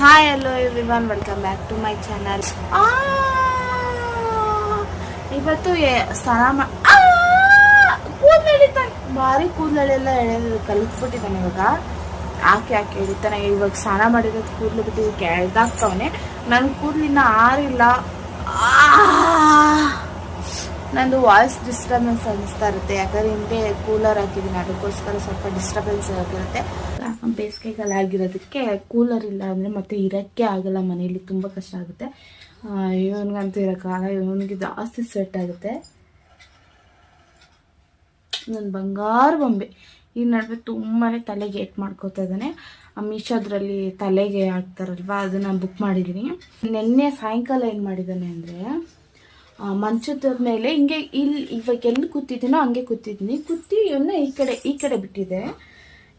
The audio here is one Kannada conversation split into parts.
Hi hello everyone, welcome back to my channel. ಇವತ್ತು ಸ್ನಾನ ಕೂದಲು ಎಳಿತಾನೆ, ಭಾರಿ ಕೂದಲೆಲ್ಲ ಎಳೆದು ಕಲಿತ್ಬಿಟ್ಟಿದ್ದಾನೆ. ಇವಾಗ ಹಾಕಿ ಎಳಿತಾನೆ. ಇವಾಗ ಸ್ನಾನ ಮಾಡಿರೋದು ಕೂದಲು ಬಿಟ್ಟು ಕೆಳ್ದಾಗ್ತವನೆ. ನನ್ನ ಕೂದಲಿನ ಆರಿಲ್ಲ. ನಂದು ವಾಯ್ಸ್ ಡಿಸ್ಟರ್ಬೆನ್ಸ್ ಅನ್ನಿಸ್ತಾ ಇರುತ್ತೆ, ಯಾಕಂದರೆ ಹಿಂದೆ ಕೂಲರ್ ಹಾಕಿದ್ದೀನಿ, ಅದಕ್ಕೋಸ್ಕರ ಸ್ವಲ್ಪ ಡಿಸ್ಟರ್ಬೆನ್ಸ್ ಆಗಿರುತ್ತೆ. ಬೇಸಿಗೆಗಾಲ ಆಗಿರೋದಕ್ಕೆ ಕೂಲರ್ ಇಲ್ಲ ಅಂದರೆ ಮತ್ತೆ ಇರೋಕ್ಕೆ ಆಗಲ್ಲ ಮನೆಯಲ್ಲಿ, ತುಂಬ ಕಷ್ಟ ಆಗುತ್ತೆ. ಇವನಿಗಂತೂ ಇರೋಕ್ಕಾಗಲ್ಲ, ಇವನಿಗೆ ಜಾಸ್ತಿ ಸ್ವೆಟ್ ಆಗುತ್ತೆ. ನನ್ನ ಬಂಗಾರು ಬೊಂಬೆ ಈ ನಡುವೆ ತುಂಬಾ ತಲೆಗೆ ಏಟ್ ಮಾಡ್ಕೋತಾ ಇದ್ದಾನೆ. ಮೀಶೋದ್ರಲ್ಲಿ ತಲೆಗೆ ಹಾಕ್ತಾರಲ್ವ, ಅದನ್ನು ಬುಕ್ ಮಾಡಿದ್ದೀನಿ. ನಿನ್ನೆ ಸಾಯಂಕಾಲ ಏನು ಮಾಡಿದ್ದಾನೆ ಅಂದರೆ, ಮಂಚದ ಮೇಲೆ ಹಿಂಗೆ ಇವಾಗ ಎಲ್ಲಿ ಕೂತಿದ್ದೀನೋ ಹಂಗೆ ಕೂತಿದ್ದೀನಿ. ಇವನ್ನ ಈ ಕಡೆ ಬಿಟ್ಟಿದ್ದೆ.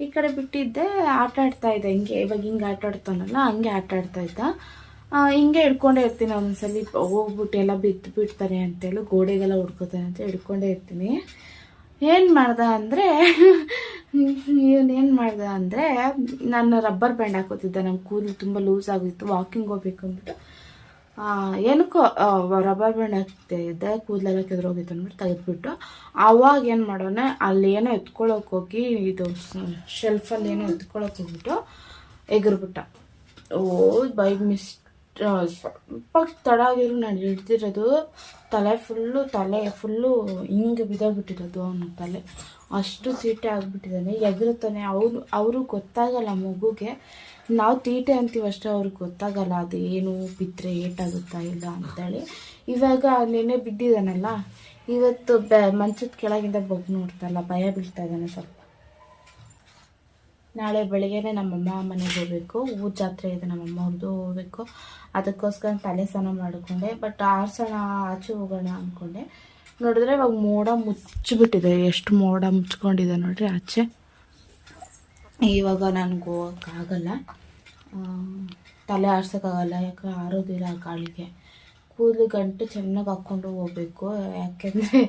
ಈ ಕಡೆ ಬಿಟ್ಟಿದ್ದೆ, ಆಟ ಆಡ್ತಾ ಇದ್ದೆ. ಇವಾಗ ಹಿಂಗೆ ಆಟ ಆಡ್ತಾನಲ್ಲ, ಹಂಗೆ ಆಟ ಆಡ್ತಾ ಇದ್ದ. ಹಿಂಗೆ ಹಿಡ್ಕೊಂಡೇ ಇರ್ತೀನಿ. ಒಂದ್ಸಲಿ ಹೋಗ್ಬಿಟ್ಟು ಎಲ್ಲ ಬಿದ್ದು ಬಿಡ್ತಾರೆ ಅಂತೇಳಿ, ಗೋಡೆಗೆಲ್ಲ ಹೊಡ್ಕೋತಾನೆ ಅಂತ ಹಿಡ್ಕೊಂಡೇ ಇರ್ತೀನಿ. ಏನು ಮಾಡ್ದೆ ಅಂದರೆ ನಾನು ರಬ್ಬರ್ ಬ್ಯಾಂಡ್ ಹಾಕೋತಿದ್ದೆ. ನಮ್ಮ ಕೂದಲು ತುಂಬ ಲೂಸ್ ಆಗಿತ್ತು, ವಾಕಿಂಗ್ ಹೋಗ್ಬೇಕು ಅಂದ್ಬಿಟ್ಟು ಏನಕ್ಕೋ ರಬ್ಬರ್ ಬ್ಯಾಂಡ್ ಹಾಕ್ತಿದ್ದೆ. ಕೂದಲೆಲ್ಲ ಕೆದ್ರೋಗಿತ್ತು ಅಂದ್ಬಿಟ್ಟು ತೆಗೆದ್ಬಿಟ್ಟು, ಆವಾಗ ಏನು ಮಾಡೋಣ, ಅಲ್ಲಿ ಏನೋ ಎತ್ಕೊಳ್ಳೋಕೆ ಹೋಗಿ, ಇದು ಶೆಲ್ಫಲ್ಲಿ ಏನೋ ಎತ್ಕೊಳ್ಳೋಕೆ ಹೋಗ್ಬಿಟ್ಟು ಎಗರ್ಬಿಟ್ಟ. ಬೈ ಸ್ವಲ್ಪ ತಡ ಆಗಿರೋ ನಾನು ಹಿಡ್ದಿರೋದು, ತಲೆ ಫುಲ್ಲು ಹಿಂಗೆ ಬಿದ್ದೋಗ್ಬಿಟ್ಟಿರೋದು. ಅವನ ತಲೆ ಅಷ್ಟು ತೀಟೆ ಆಗಿಬಿಟ್ಟಿದ್ದಾನೆ, ಎಗರುತ್ತಾನೆ. ಅವರು ಗೊತ್ತಾಗಲ್ಲ ಮಗುಗೆ, ನಾವು ತೀಟೆ ಅಂತೀವಿ ಅಷ್ಟೇ, ಅವ್ರಿಗೆ ಗೊತ್ತಾಗಲ್ಲ ಅದು ಏನು ಬಿದ್ದರೆ ಏಟಾಗುತ್ತಾ ಇಲ್ಲ ಅಂತೇಳಿ. ಇವಾಗ ನೆನ್ನೆ ಬಿದ್ದಿದ್ದಾನಲ್ಲ, ಇವತ್ತು ಮಂಚದ ಕೆಳಗಿಂದ ಬಗ್ಗಿ ನೋಡ್ತಲ್ಲ, ಭಯ ಬೀಳ್ತಾ ಇದ್ದಾನೆ ಸ್ವಲ್ಪ. ನಾಳೆ ಬೆಳಗ್ಗೆನೇ ನಮ್ಮಮ್ಮ ಮನೆಗೆ ಹೋಗಬೇಕು, ಊರ ಜಾತ್ರೆ ಇದೆ ನಮ್ಮಮ್ಮ ಅವ್ರದ್ದು, ಹೋಗಬೇಕು. ಅದಕ್ಕೋಸ್ಕರ ತಲೆ ಸ್ನಾನ ಮಾಡಿಕೊಂಡೆ. ಬಟ್ ಆರ್ಸೋಣ, ಆಚೆ ಹೋಗೋಣ ಅಂದ್ಕೊಂಡೆ. ನೋಡಿದ್ರೆ ಇವಾಗ ಮೋಡ ಮುಚ್ಚಿಬಿಟ್ಟಿದೆ, ಎಷ್ಟು ಮೋಡ ಮುಚ್ಕೊಂಡಿದೆ ನೋಡ್ರಿ ಆಚೆ. ಇವಾಗ ನನಗೆ ಹೋಗೋಕ್ಕಾಗಲ್ಲ, ತಲೆ ಆರ್ಸೋಕ್ಕಾಗಲ್ಲ, ಯಾಕೆ ಆರೋದಿಲ್ಲ ಗಾಳಿಗೆ. ಕೂದಲು ಗಂಟು ಚೆನ್ನಾಗಿ ಹಾಕ್ಕೊಂಡು ಹೋಗ್ಬೇಕು, ಯಾಕೆಂದರೆ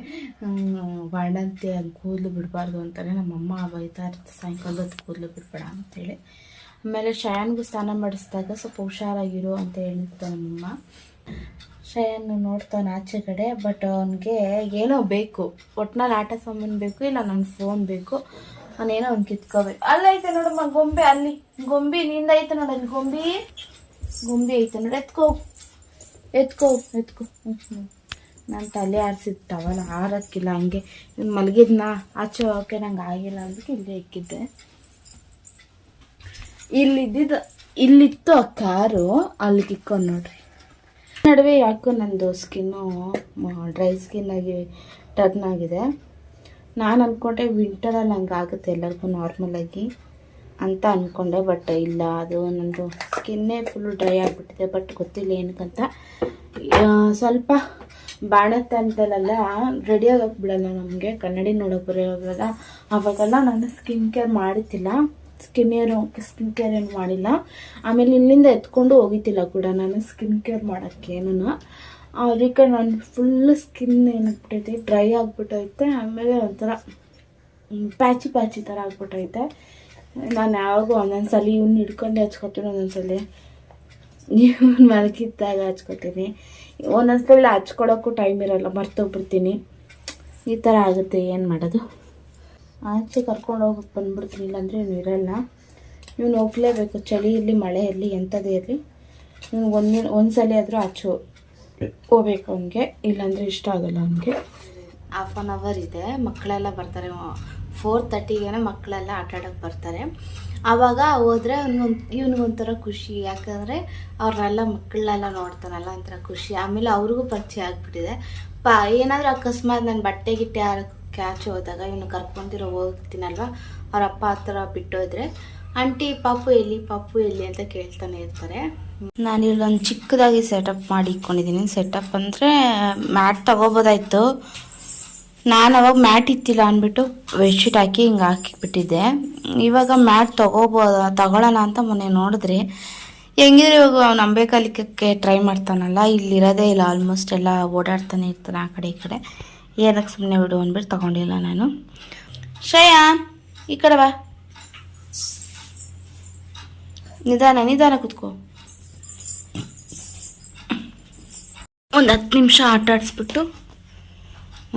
ಬಾಣಂತಿ ಹಂಗೆ ಕೂದಲು ಬಿಡಬಾರ್ದು ಅಂತಾರೆ ನಮ್ಮಮ್ಮ. ಬೈತಾ ಇರುತ್ತೆ ಸಾಯಂಕಾಲದ ಕೂದಲು ಬಿಡಬೇಡ ಅಂತೇಳಿ. ಆಮೇಲೆ ಶಯನ್ಗೂ ಸ್ನಾನ ಮಾಡಿಸಿದಾಗ ಸ್ವಲ್ಪ ಹುಷಾರಾಗಿರು ಅಂತ ಹೇಳಿರ್ತಾರೆ ನಮ್ಮಮ್ಮ. ಶಯನ್ ನೋಡ್ತಾನೆ ಆಚೆ ಕಡೆ, ಬಟ್ ಅವನಿಗೆ ಏನೋ ಬೇಕು, ಒಟ್ನಲ್ಲಿ ಆಟ ಸಾಮಾನು ಬೇಕು, ಇಲ್ಲ ನನ್ನ ಫೋನ್ ಬೇಕು, ಅವನೇನೋ ಅವ್ನು ಕಿತ್ಕೋಬೇಕು. ಅಲ್ಲೈತೆ ನೋಡಮ್ಮ ಗೊಂಬೆ, ಅಲ್ಲಿ ಗೊಂಬಿ ನಿಂದ ಐತೆ ನೋಡ, ಅಲ್ಲಿ ಗೊಂಬಿ ಐತೆ ನೋಡಿ, ಎತ್ಕೋ. ನಾನು ತಲೆ ಆರಿಸಿದ ಟವಲ್ ಹಾರಕ್ಕಿಲ್ಲ, ಹಂಗೆ ಮಲಗಿದ್ನ ಆಚೆ ಹೋಗೋಕ್ಕೆ ನಂಗೆ ಆಗಿಲ್ಲ ಅಂದ್ಬಿಟ್ಟು ಇಲ್ಲೇ ಇಕ್ಕಿದ್ದೆ. ಇಲ್ಲಿತ್ತು ಆ ಕಾರು, ಅಲ್ಲಿ ಕಿಕ್ಕೊಂಡು ನೋಡ್ರಿ. ನಡುವೆ ಯಾಕೋ ನಂದು ಸ್ಕಿನ್ನು ಡ್ರೈ ಸ್ಕಿನ್ ಆಗಿ ಟರ್ನ್ ಆಗಿದೆ. ನಾನು ಅಂದ್ಕೊಂಡೆ ವಿಂಟರಲ್ಲಿ ಹಂಗೆ ಆಗುತ್ತೆ ಎಲ್ಲರಿಗೂ ನಾರ್ಮಲಾಗಿ ಅಂತ ಅಂದ್ಕೊಂಡೆ, ಬಟ್ ಇಲ್ಲ, ಅದು ನಂದು ಸ್ಕಿನ್ನೇ ಫುಲ್ಲು ಡ್ರೈ ಆಗಿಬಿಟ್ಟಿದೆ. ಬಟ್ ಗೊತ್ತಿಲ್ಲ ಏನಕ್ಕಂತ. ಸ್ವಲ್ಪ ಬಾಣತ್ತೆ ಅಂತೆಲ್ಲ ರೆಡಿ ಆಗೋಕ್ಕೆ ಬಿಡಲ್ಲ ನಮಗೆ, ಕನ್ನಡಿ ನೋಡೋಕೆ ಬರೋಲ್ಲ. ಅವಾಗೆಲ್ಲ ನಾನು ಸ್ಕಿನ್ ಕೇರ್ ಮಾಡಿದ್ದಿಲ್ಲ, ಸ್ಕಿನ್ ಕೇರ್ ಏನು ಮಾಡಿಲ್ಲ. ಆಮೇಲೆ ಇಲ್ಲಿಂದ ಎತ್ಕೊಂಡು ಹೋಗಿದ್ದಿಲ್ಲ ಕೂಡ ನಾನು ಸ್ಕಿನ್ ಕೇರ್ ಮಾಡೋಕ್ಕೇನು. ಅದಕ್ಕೆ ನಾನು ಫುಲ್ಲು ಸ್ಕಿನ್ ಏನಾಗ್ಬಿಟ್ಟೈತೆ, ಡ್ರೈ ಆಗಿಬಿಟ್ಟೈತೆ. ಆಮೇಲೆ ಒಂಥರ ಪ್ಯಾಚಿ ಥರ ಆಗ್ಬಿಟ್ಟೈತೆ. ನಾನು ಯಾವಾಗೂ ಒಂದೊಂದು ಸಲ ಇವ್ನ ಹಿಡ್ಕೊಂಡೆ ಹಚ್ಕೊತೀನಿ, ಒಂದೊಂದು ಸಲ ಇವ್ನು ಮಲಗಿದ್ದಾಗ ಹಚ್ಕೊತೀನಿ, ಒಂದೊಂದು ಸಲ ಹಚ್ಕೊಳೋಕ್ಕೂ ಟೈಮ್ ಇರೋಲ್ಲ, ಮರ್ತೋಗ್ಬಿಡ್ತೀನಿ. ಈ ಥರ ಆಗುತ್ತೆ, ಏನು ಮಾಡೋದು. ಆಚೆ ಕರ್ಕೊಂಡು ಹೋಗೋಕೆ ಬಂದ್ಬಿಡ್ತೀನಿ, ಇಲ್ಲಾಂದರೆ ಇವ್ನು ಇರೋಲ್ಲ. ಇವ್ನು ಹೋಗ್ಲೇಬೇಕು, ಚಳಿ ಇರಲಿ ಮಳೆ ಇರಲಿ ಎಂಥದೇ ಇರಲಿ, ಇವ್ನಿಗೆ ಒಂದು ಸಲ ಆದರೂ ಆಚೆ ಹೋಗ್ಬೇಕು ಅವನಿಗೆ, ಇಲ್ಲಾಂದರೆ ಇಷ್ಟ ಆಗೋಲ್ಲ ಅವನಿಗೆ. ಹಾಫ್ ಆನ್ ಅವರ್ ಇದೆ, ಮಕ್ಕಳೆಲ್ಲ ಬರ್ತಾರೆ. 4:30ಗೆ ಮಕ್ಕಳೆಲ್ಲ ಆಟ ಆಡೋಕ್ಕೆ ಬರ್ತಾರೆ. ಆವಾಗ ಹೋದರೆ ಇವನಿಗೊಂಥರ ಖುಷಿ, ಯಾಕಂದರೆ ಅವ್ರನ್ನೆಲ್ಲ ಮಕ್ಕಳನ್ನೆಲ್ಲ ನೋಡ್ತಾನಲ್ಲ, ಒಂಥರ ಖುಷಿ. ಆಮೇಲೆ ಅವ್ರಿಗೂ ಪರಿಚಯ ಆಗಿಬಿಟ್ಟಿದೆ. ಏನಾದರೂ ಅಕಸ್ಮಾತ್ ನಾನು ಬಟ್ಟೆ ಗಿಟ್ಟೆ ಆಚೆ ಹೋದಾಗ ಇವನು ಕರ್ಕೊಂತಿರೋ ಹೋಗ್ತೀನಲ್ವ, ಅವ್ರ ಅಪ್ಪ ಹತ್ರ ಬಿಟ್ಟೋದ್ರೆ ಆಂಟಿ ಪಾಪು ಎಲ್ಲಿ ಅಂತ ಕೇಳ್ತಾನೆ ಇರ್ತಾರೆ. ನಾನು ಇಲ್ಲೊಂದು ಚಿಕ್ಕದಾಗಿ ಸೆಟಪ್ ಮಾಡಿ ಇಟ್ಕೊಂಡಿದ್ದೀನಿ. ಸೆಟಪ್ ಅಂದರೆ ಮ್ಯಾಟ್ ತೊಗೋಬೋದಾಯ್ತು, ನಾನು ಅವಾಗ ಮ್ಯಾಟ್ ಇತ್ತಿಲ್ಲ ಅಂದ್ಬಿಟ್ಟು ಬೆಡ್ಶೀಟ್ ಹಾಕಿ ಹಿಂಗೆ ಹಾಕಿಬಿಟ್ಟಿದ್ದೆ. ಇವಾಗ ಮ್ಯಾಟ್ ತಗೊಳ್ಳೋಣ ಅಂತ ಮೊನ್ನೆ ನೋಡಿದ್ರಿ. ಹೆಂಗಿದ್ರೆ ಇವಾಗ ಅವ್ನು ಅಂಬೇಕಲಿಕ್ಕೆ ಟ್ರೈ ಮಾಡ್ತಾನಲ್ಲ, ಇಲ್ಲಿರೋದೇ ಇಲ್ಲ, ಆಲ್ಮೋಸ್ಟ್ ಎಲ್ಲ ಓಡಾಡ್ತಾನೆ ಇರ್ತಾನೆ ಆ ಕಡೆ ಈ ಕಡೆ. ಏನಕ್ಕೆ ಸುಮ್ಮನೆ ಬಿಡು ಅಂದ್ಬಿಟ್ಟು ತೊಗೊಂಡಿಲ್ಲ ನಾನು. ಶ್ರೇಯಾನ್ ಈ ಕಡೆ ಬಾ, ನಿಧಾನ ಕುತ್ಕೋ. ಒಂದು 10 ನಿಮಿಷ ಆಟ ಆಡಿಸ್ಬಿಟ್ಟು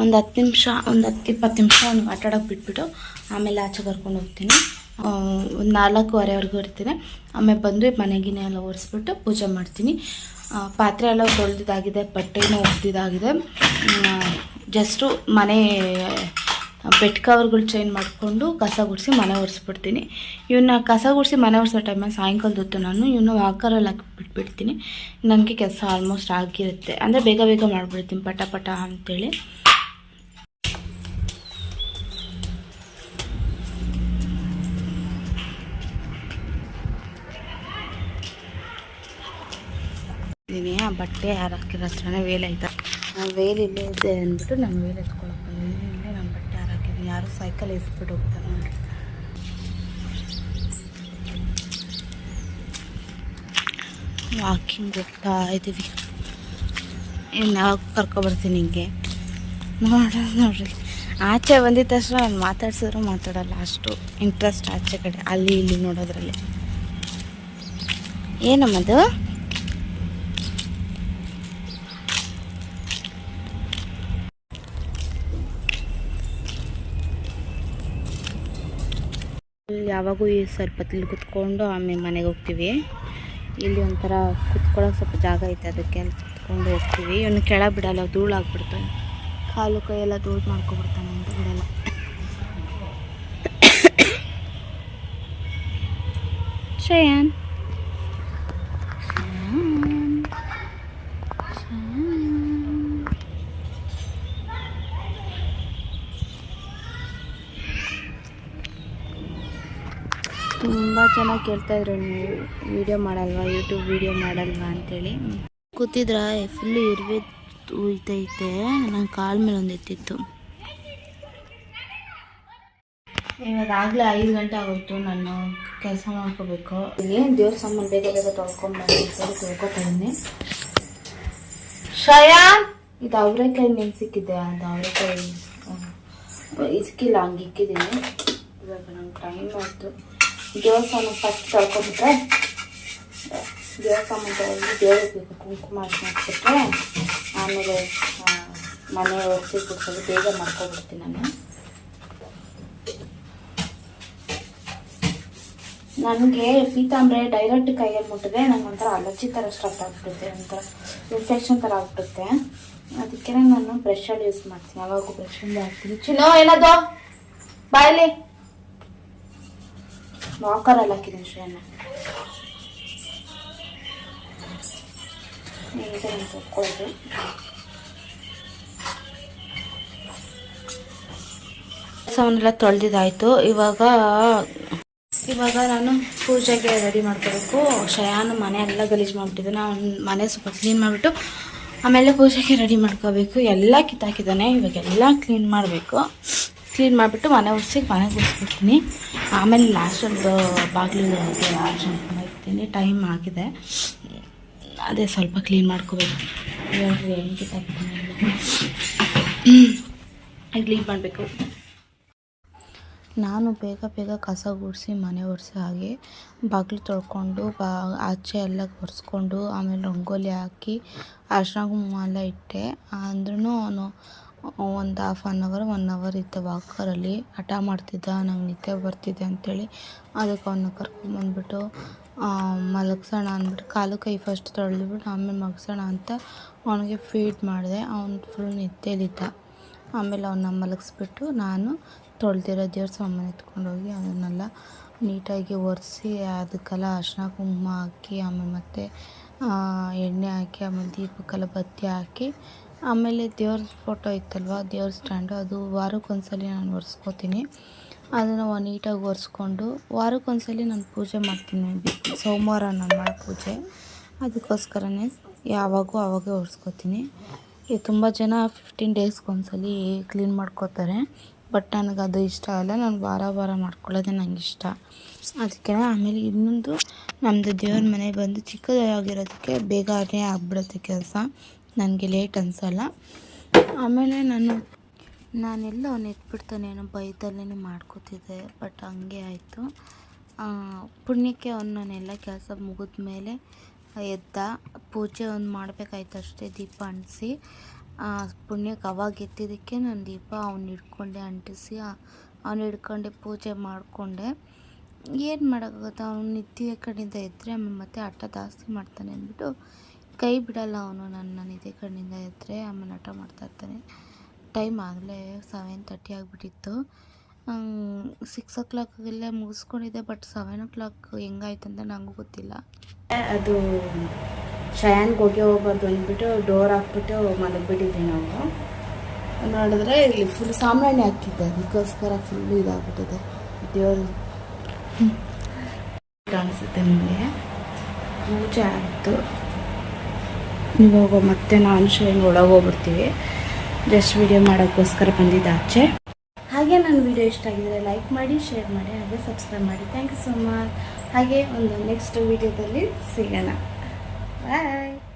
ಒಂದು 10 ನಿಮಿಷ ಒಂದು 10-20 ನಿಮಿಷ ಅವ್ನಿಗೆ ಆಟ ಆಡೋಕೆ ಬಿಟ್ಬಿಟ್ಟು ಆಮೇಲೆ ಆಚೆ ಕರ್ಕೊಂಡು ಹೋಗ್ತೀನಿ. ಒಂದು 4:15ವರೆಗೂ ಇರ್ತೀನಿ. ಆಮೇಲೆ ಬಂದು ಮನೆಗಿನೇ ಎಲ್ಲ ಒರೆಸ್ಬಿಟ್ಟು ಪೂಜೆ ಮಾಡ್ತೀನಿ. ಪಾತ್ರೆ ಎಲ್ಲ ತೊಳೆದಿದ್ದಾಗಿದೆ, ಬಟ್ಟೆನೂ ಒಗೆದಿದ್ದಾಗಿದೆ. ಜಸ್ಟು ಮನೆ ಬೆಡ್ ಕವರ್ಗಳು ಚೇಂಜ್ ಮಾಡಿಕೊಂಡು ಕಸ ಗುಡಿಸಿ ಮನೆ ಒರೆಸ್ಬಿಡ್ತೀನಿ. ಇವನ್ನ ಕಸ ಗುಡಿಸಿ ಮನೆ ಒರೆಸೋ ಟೈಮಲ್ಲಿ ಸಾಯಂಕಾಲದ ಹೊತ್ತು ನಾನು ಇವನ್ನ ವಾಕರಲ್ಲಿ ಹಾಕಿ ಬಿಟ್ಬಿಡ್ತೀನಿ. ನನಗೆ ಕೆಲಸ ಆಲ್ಮೋಸ್ಟ್ ಆಗಿರುತ್ತೆ, ಅಂದರೆ ಬೇಗ ಬೇಗ ಮಾಡಿಬಿಡ್ತೀನಿ ಪಟ ಪಟ ಅಂತೇಳಿ. ಆ ಬಟ್ಟೆ ಯಾರು ಹಾಕಿರೋ ಹತ್ರನೇ ವೇಲ್ ಆಯ್ತಾ, ವೇಲ್ ಇಲ್ಲೇ ಇದೆ ಅಂದ್ಬಿಟ್ಟು ನಾನು ವೇಲ್ ಎತ್ಕೊಳಕ್ಕೆ ಬಂದಿದ್ದೀನಿ. ಇಲ್ಲೇ ನಾನು ಬಟ್ಟೆ ಯಾರು ಹಾಕಿದ್ದೀನಿ, ಯಾರು ಸೈಕಲ್ ಎಸ್ಬಿಟ್ಟು ಹೋಗ್ತಾರೆ ನೋಡಿರಿ. ವಾಕಿಂಗ್ ಹೋಗ್ತಾ ಇದ್ದೀವಿ. ಇನ್ನು ಯಾವಾಗ ಕರ್ಕೊಬರ್ತೀನಿ ಹಿಂಗೆ ನೋಡ್ರಿ. ಆಚೆ ಬಂದಿದ್ದ ತಕ್ಷಣ ನಾನು ಮಾತಾಡ್ಸಿದ್ರು ಮಾತಾಡಲ್ಲ, ಅಷ್ಟು ಇಂಟ್ರೆಸ್ಟ್ ಆಚೆ ಕಡೆ ಅಲ್ಲಿ ಇಲ್ಲಿ ನೋಡೋದ್ರಲ್ಲಿ. ಏನಮ್ಮದು ಯಾವಾಗೂ ಈ ಸರ್ಪತ್ತಲ್ಲಿ ಕುತ್ಕೊಂಡು ಆಮೇಲೆ ಮನೆಗೆ ಹೋಗ್ತೀವಿ. ಇಲ್ಲಿ ಒಂಥರ ಕುತ್ಕೊಳ್ಳೋಕೆ ಸ್ವಲ್ಪ ಜಾಗ ಐತೆ, ಅದಕ್ಕೆ ಅಲ್ಲಿ ಕುತ್ಕೊಂಡು ಹೋಗ್ತೀವಿ. ಇವನು ಕೆಳಗೆ ಬಿಡಲ್ಲ, ಧೂಳಾಗ್ಬಿಡ್ತಾನೆ, ಕಾಲು ಕೈಯೆಲ್ಲ ಧೂಳು ಮಾಡ್ಕೊಬಿಡ್ತಾನೆ ಅಂತ ಬಿಡಲ್ಲ. ಶ್ರೇಯನ್ ತುಂಬ ಚೆನ್ನಾಗಿ ಕೇಳ್ತಾಯಿದ್ರು, ನೀವು ವೀಡಿಯೋ ಮಾಡಲ್ವಾ, ಯೂಟ್ಯೂಬ್ ವೀಡಿಯೋ ಮಾಡಲ್ವಾ ಅಂತೇಳಿ. ಕೂತಿದ್ರ ಫುಲ್ಲು ಇರುವೆ ಉಯ್ತೈತೆ, ನನ್ನ ಕಾಲ ಮೇಲೆ ಒಂದು ಎತ್ತಿತ್ತು. ಇವಾಗಲೇ 5 ಗಂಟೆ ಆಗೋಯ್ತು, ನಾನು ಕೆಲಸ ಮಾಡ್ಕೋಬೇಕು. ಏನು ದೇವ್ರ ಸಾಮಾನು ಬೇಗ ಬೇಗ ತೊಳ್ಕೊಂಬಂದು ತೊಳ್ಕೊತಾ ಇದ್ದೀನಿ. ಶ್ರಯಾ, ಇದು ಅವರೆಕಾಯಿ ನೆನ್ಸಿಕ್ಕಿದೆ, ಅದು ಅವರೆಕಾಯಿ ಇಸ್ಕಿಲ್ಲ, ಹಂಗೆ ಇಕ್ಕಿದ್ದೀನಿ. ಇವಾಗ ನಂಗೆ ಟೈಮ್ ಆಯಿತು. ದೇವಸ್ಥಾನ ಫಸ್ಟ್ ತೊಳ್ಕೊಬಿಟ್ರೆ, ದೇವಸ್ಥಾನ ತೊಗೊಂಡು ದೇವರಿಗೆ ಕುಂಕುಮ ಹಾಕ್ಬಿಟ್ರೆ ಆಮೇಲೆ ಮನೆ ಒರೆಸಿ ಕುಡ್ಸೋದು ಬೇಗ ಮಾಡ್ಕೊಬಿಡ್ತೀನಿ ನಾನು. ನನಗೆ ಪೀತಾಂಬರೆ ಡೈರೆಕ್ಟ್ ಕೈಯಲ್ಲಿ ಮುಟ್ಟಿದ್ರೆ ನಂಗೆ ಒಂಥರ ಅಲರ್ಜಿ ಥರ ಸ್ಟಾರ್ಟ್ ಆಗಿಬಿಡುತ್ತೆ, ಒಂಥರ ಇನ್ಫೆಕ್ಷನ್ ಥರ ಆಗಿಬಿಡುತ್ತೆ. ಅದಕ್ಕೆ ನಾನು ಬ್ರಷಲ್ಲಿ ಯೂಸ್ ಮಾಡ್ತೀನಿ, ಯಾವಾಗೂ ಬ್ರಷಲ್ಲಿ ಹಾಕ್ತೀನಿ. ಚಿನ್ನೋ ಏನದು ಬಾಯಲ್ಲಿ ವಾಕರಲ್ಲಿ ಹಾಕಿದ್ದೀನಿ ಶ್ರೇಯನ್ನ. ನೀಟಾಗಿ ತೊಳ್ಕೊಳ್ಳೋದು. ಕೆಲಸವನ್ನೆಲ್ಲ ತೊಳೆದಿದ್ದಾಯಿತು. ಇವಾಗ ನಾನು ಪೂಜೆಗೆ ರೆಡಿ ಮಾಡ್ಕೋಬೇಕು. ಶ್ರೇಯಾನು ಮನೆ ಎಲ್ಲ ಗಲೀಜು ಮಾಡಿಬಿಟ್ಟಿದ್ದೆ, ನಾನು ಮನೆ ಸ್ವಲ್ಪ ಕ್ಲೀನ್ ಮಾಡಿಬಿಟ್ಟು ಆಮೇಲೆ ಪೂಜೆಗೆ ರೆಡಿ ಮಾಡ್ಕೋಬೇಕು. ಎಲ್ಲ ಕಿತ್ತಾಕಿದ್ದಾನೆ, ಇವಾಗೆಲ್ಲ ಕ್ಲೀನ್ ಮಾಡಬೇಕು. ಕ್ಲೀನ್ ಮಾಡಿಬಿಟ್ಟು ಮನೆ ಒರೆಸಿ ಮನೆ ಗುಡಿಸ್ಬಿಡ್ತೀನಿ. ಆಮೇಲೆ ಲಾಸ್ಟಲ್ಲಿ ಬಾಗಿಲು ಇರ್ತೀನಿ. ಟೈಮ್ ಆಗಿದೆ, ಅದೇ ಸ್ವಲ್ಪ ಕ್ಲೀನ್ ಮಾಡ್ಕೋಬೇಕು. ಹೇಳ್ರಿ ಹೆಂಗೆ ಕಿತ್ತಾಕಿದ್ದೀನಿ ಕ್ಲೀನ್ ಮಾಡಬೇಕು. ನಾನು ಬೇಗ ಬೇಗ ಕಸ ಗುಡಿಸಿ ಮನೆ ಒರೆಸಿ ಹಾಗೆ ಬಾಗಿಲು ತೊಳ್ಕೊಂಡು ಆಚೆ ಎಲ್ಲ ಒರೆಸ್ಕೊಂಡು ಆಮೇಲೆ ರಂಗೋಲಿ ಹಾಕಿ ಅರ್ಶಿನ ಕುಂಕುಮ ಎಲ್ಲ ಇಟ್ಟೆ. ಅಂದ್ರೂ ಅವನು ಒಂದು 1 ಅವರ್ ಇದ್ದ ವಾಕರಲ್ಲಿ ಹಠ ಮಾಡ್ತಿದ್ದ, ನಂಗೆ ನಿದ್ದೆ ಬರ್ತಿದೆ ಅಂಥೇಳಿ. ಅದಕ್ಕೆ ಅವನ್ನ ಕರ್ಕೊಂಬಂದ್ಬಿಟ್ಟು ಮಲಗ್ಸೋಣ ಅಂದ್ಬಿಟ್ಟು ಕಾಲು ಕೈ ಫಸ್ಟ್ ತೊಳೆದ್ಬಿಟ್ಟು ಆಮೇಲೆ ಮಲಗ್ಸೋಣ ಅಂತ ಅವನಿಗೆ ಫೀಡ್ ಮಾಡಿದೆ. ಅವನು ಫುಲ್ ನಿದ್ದೆಲಿದ್ದ. ಆಮೇಲೆ ಅವನ್ನ ಮಲಗಿಸ್ಬಿಟ್ಟು ನಾನು ತೊಳೆದಿರೋ ದೇವ್ರ ಸಾಮಾನು ಎತ್ಕೊಂಡೋಗಿ ಅದನ್ನೆಲ್ಲ ನೀಟಾಗಿ ಒರೆಸಿ ಅದಕ್ಕೆಲ್ಲ ಅರ್ಶಿನ ಕುಂಕುಮ ಹಾಕಿ ಆಮೇಲೆ ಮತ್ತು ಎಣ್ಣೆ ಹಾಕಿ ಆಮೇಲೆ ದೀಪಕ್ಕೆಲ್ಲ ಬತ್ತಿ ಹಾಕಿ ಆಮೇಲೆ ದೇವ್ರ ಫೋಟೋ ಇತ್ತಲ್ವ, ದೇವ್ರ ಸ್ಟ್ಯಾಂಡು, ಅದು ವಾರಕ್ಕೊಂದ್ಸಲಿ ನಾನು ಒರೆಸ್ಕೋತೀನಿ. ಅದನ್ನು ನೀಟಾಗಿ ಒರೆಸ್ಕೊಂಡು ವಾರಕ್ಕೊಂದ್ಸಲಿ ನಾನು ಪೂಜೆ ಮಾಡ್ತೀನಿ. ಸೋಮವಾರ ನಾನು ಮಾಡೋ ಪೂಜೆ, ಅದಕ್ಕೋಸ್ಕರನೇ ಯಾವಾಗೂ ಆವಾಗೇ ಒರೆಸ್ಕೋತೀನಿ. ತುಂಬ ಜನ 15 ಡೇಸ್ಗೊಂದ್ಸಲಿ ಕ್ಲೀನ್ ಮಾಡ್ಕೋತಾರೆ, ಬಟ್ ನನಗೆ ಅದು ಇಷ್ಟ ಆಗಲ್ಲ. ನಾನು ವಾರ ಮಾಡ್ಕೊಳ್ಳೋದೇ ನಂಗೆ ಇಷ್ಟ. ಅದಕ್ಕೆ ಆಮೇಲೆ ಇನ್ನೊಂದು ನಮ್ಮದು ದೇವ್ರ ಮನೆ ಬಂದು ಚಿಕ್ಕದಾಗಿರೋದಕ್ಕೆ ಬೇಗನೆ ಆಗಿಬಿಡುತ್ತೆ ಕೆಲಸ, ನನಗೆ ಲೇಟ್ ಅನಿಸಲ್ಲ. ಆಮೇಲೆ ನಾನೆಲ್ಲ ಅವನು ಎತ್ಬಿಡ್ತಾನೆ, ಏನೋ ಬೈದಲ್ಲೇ ಮಾಡ್ಕೋತಿದ್ದೆ, ಬಟ್ ಹಂಗೆ ಆಯಿತು. ಪುಣ್ಯಕ್ಕೆ ನಾನೆಲ್ಲ ಕೆಲಸ ಮುಗಿದ ಮೇಲೆ ಎದ್ದ ಪೂಜೆ ಒಂದು ಮಾಡಬೇಕಾಯ್ತು ಅಷ್ಟೇ, ದೀಪ ಅಂಟಿಸಿ. ಪುಣ್ಯಕ್ಕೆ ಅವಾಗ ಎತ್ತಿದ್ದಕ್ಕೆ ನಾನು ದೀಪ ಅವ್ನು ಹಿಡ್ಕೊಂಡೆ ಅಂಟಿಸಿ ಅವ್ನು ಹಿಡ್ಕೊಂಡೆ ಪೂಜೆ ಮಾಡಿಕೊಂಡೆ. ಏನು ಮಾಡೋಕ್ಕಾಗುತ್ತೆ, ಅವ್ನು ನಿದ್ದೆ ಕಡೆಯಿಂದ ಎದ್ದರೆ ಆಮೇಲೆ ಮತ್ತೆ ಹಠ ಜಾಸ್ತಿ ಮಾಡ್ತಾನೆ ಅಂದ್ಬಿಟ್ಟು ಕೈ ಬಿಡಲ್ಲ ಅವನು. ನನ್ನ ನಿದ್ದೆ ಕಡೆಯಿಂದ ಎದ್ದರೆ ಆಮೇಲೆ ಹಠ ಮಾಡ್ತಾಯಿರ್ತಾನೆ. ಟೈಮ್ ಆಗಲೇ 7:30 ಆಗಿಬಿಟ್ಟಿತ್ತು. 6 o'clockಗೆಲ್ಲ ಮುಗಿಸ್ಕೊಂಡಿದ್ದೆ, ಬಟ್ 7 o'clock ಹೆಂಗಾಯ್ತು ಅಂತ ನನಗೂ ಗೊತ್ತಿಲ್ಲ. ಅದು ಶಯಾನ್ಗೆ ಹೋಗ್ಬಾರ್ದು ಅಂದ್ಬಿಟ್ಟು ಡೋರ್ ಹಾಕ್ಬಿಟ್ಟು ಮಲಗಿಬಿಟ್ಟಿದ್ವಿ ನಾವು. ನೋಡಿದ್ರೆ ಇಲ್ಲಿ ಫುಲ್ ಸಾಮಾನ್ಯ ಹಾಕಿದ್ದೆ, ಅದಕ್ಕೋಸ್ಕರ ಫುಲ್ಲು ಇದಾಗ್ಬಿಟ್ಟಿದೆ. ದೇವರು ಕಾಣಿಸುತ್ತೆ ನಿಮಗೆ. ಪೂಜೆ ಆಯಿತು, ಇವಾಗ ಮತ್ತೆ ನಾನು ಶಯಾನ್ ಒಳಗೆ ಹೋಗ್ಬಿಡ್ತೀವಿ. ಜಸ್ಟ್ ವಿಡಿಯೋ ಮಾಡೋಕ್ಕೋಸ್ಕರ ಬಂದಿದ್ದೆ ಆಚೆ. ಹಾಗೆ ನನ್ನ ವಿಡಿಯೋ ಇಷ್ಟ ಆಗಿದ್ರೆ ಲೈಕ್ ಮಾಡಿ, ಶೇರ್ ಮಾಡಿ, ಹಾಗೆ ಸಬ್ಸ್ಕ್ರೈಬ್ ಮಾಡಿ. Thank you so much. ಹಾಗೆ ಒಂದು ನೆಕ್ಸ್ಟ್ ವಿಡಿಯೋದಲ್ಲಿ ಸಿಗೋಣ. ಬಾಯ್.